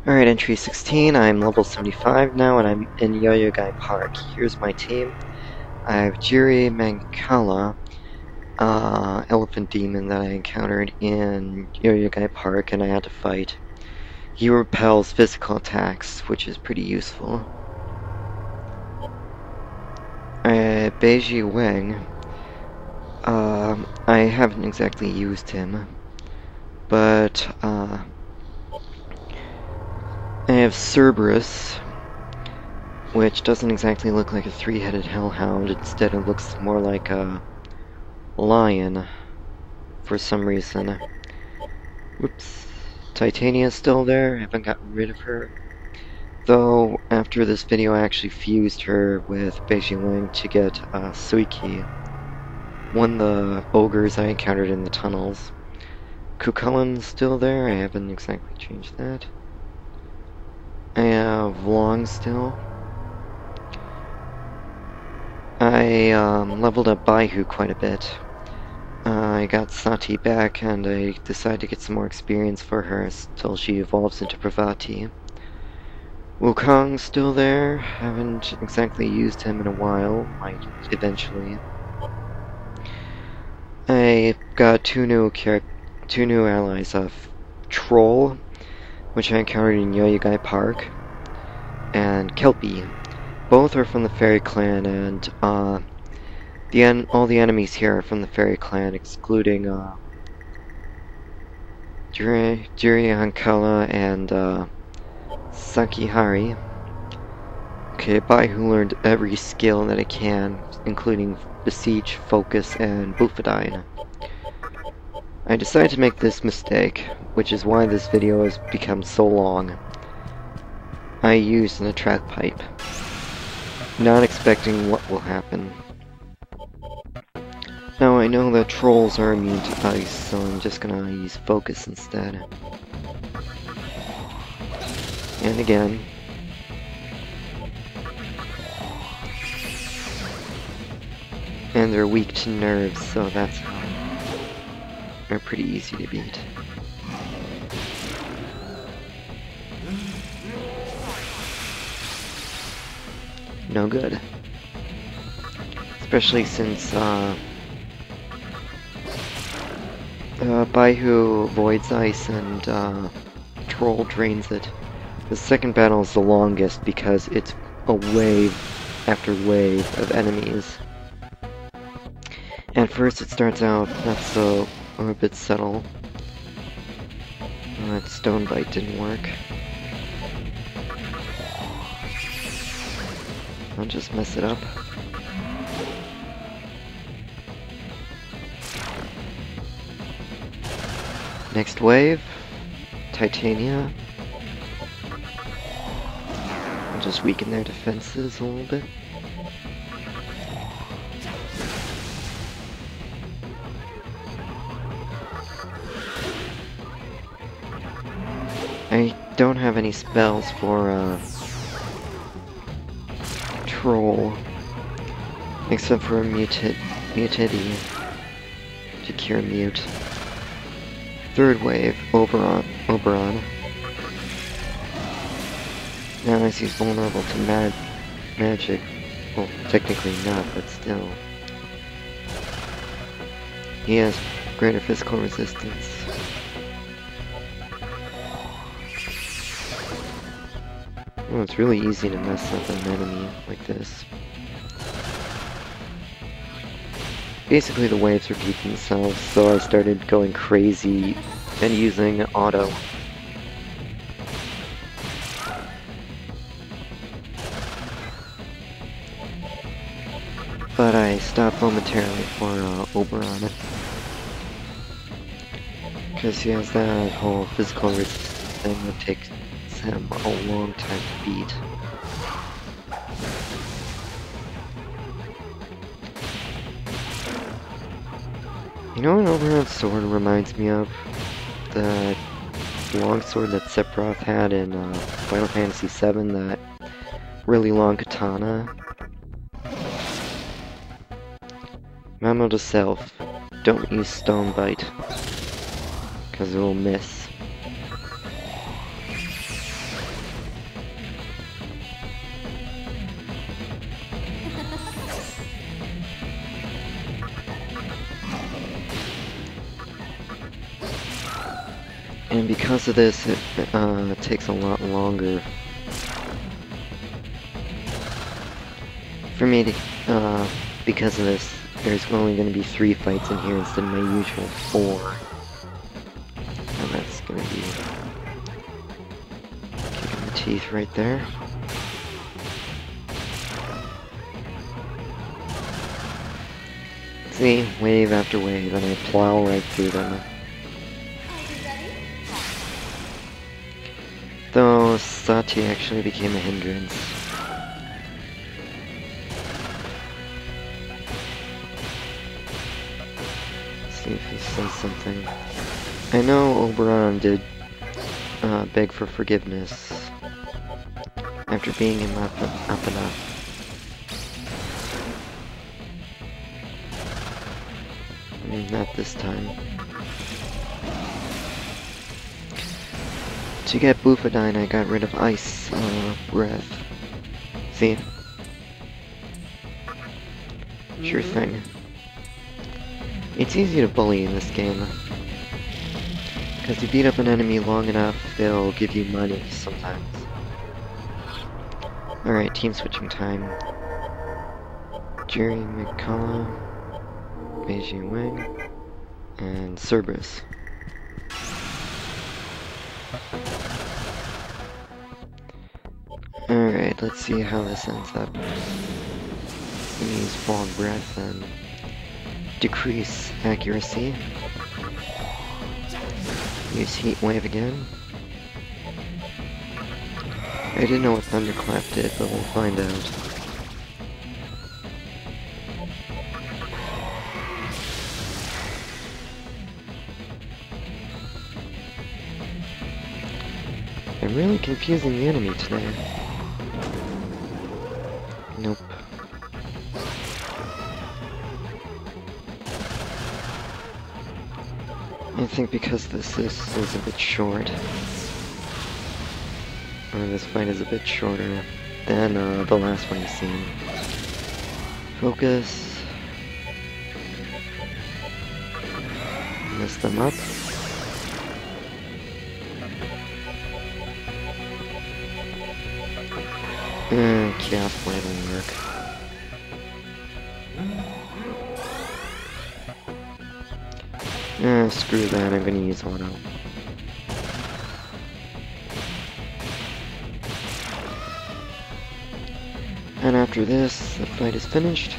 Alright, entry 16, I'm level 75 now, and I'm in Yo-Yo-Gai Park. Here's my team. I have Jiri Mancala, elephant demon that I encountered in Yo-Yo-Gai Park, and I had to fight. He repels physical attacks, which is pretty useful. Beiji Weng, I haven't exactly used him, but, I have Cerberus, which doesn't exactly look like a three-headed hellhound. Instead, it looks more like a lion for some reason. Whoops. Titania's still there. I haven't gotten rid of her. Though, after this video, I actually fused her with Beijing Wing to get Suiki, one of the ogres I encountered in the tunnels. Kukullen's still there. I haven't exactly changed that. I have Long still. I leveled up Baihu quite a bit. I got Sati back, and I decided to get some more experience for her till she evolves into Pravati. Wukong's still there. Haven't exactly used him in a while. Might eventually. I got two new allies of Troll, which I encountered in Yo-Yo-Gai Park, and Kelpie. Both are from the Fairy Clan, and all the enemies here are from the Fairy Clan, excluding Jiri Hankala and Sakihari. Okay, Baihu learned every skill that it can, including Beseech, Focus, and Bufadine. I decided to make this mistake, which is why this video has become so long. I used an attract pipe, not expecting what will happen. Now I know that trolls are immune to ice, so I'm just gonna use Focus instead. And again. And they're weak to nerves, so that's how they're pretty easy to beat. No good. Especially since Baihu avoids ice and Troll drains it. The second battle is the longest because it's a wave after wave of enemies. At first it starts out not so a bit subtle. That stone bite didn't work. I'll just mess it up. Next wave, Titania. I'll just weaken their defenses a little bit. I don't have any spells for Troll, except for Mutity to cure Mute. Third wave, Oberon. Now as he's vulnerable to magic, well, technically not, but still. He has greater physical resistance. Well, it's really easy to mess up an enemy like this. Basically the waves repeat themselves, so I started going crazy and using auto. But I stopped momentarily for Oberon. Because he has that whole physical resistance thing that takes him a long time to beat. You know what Oberon's sword reminds me of? The longsword that Sephiroth had in Final Fantasy VII, that really long katana. Memo to self, don't use Stone Bite, because it will miss. And because of this, it takes a lot longer for me to, because of this, there's only going to be 3 fights in here instead of my usual 4. And that's going to be kicking the teeth right there. See, wave after wave, and I plow right through them. Though Sati actually became a hindrance. Let's see if he says something. I know Oberon did beg for forgiveness after beating him up enough. Not this time. To get Bufadine, I got rid of Ice Breath. See? Sure thing. It's easy to bully in this game. Because you beat up an enemy long enough, they'll give you money sometimes. Alright, team switching time. Jerry McCullough, Beijing Wang, and Cerberus. Alright, let's see how this ends up. Use Fog Breath and decrease accuracy. Use Heat Wave again. I didn't know what Thunderclap did, but we'll find out. I'm really confusing the enemy today. Nope. I think because this is a bit short, or this fight is a bit shorter than the last one you've seen. Focus. Mess them up. Chaos Blade will work. Screw that, I'm gonna use auto. And after this, the fight is finished,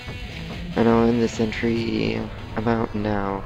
and I'll end this entry about now.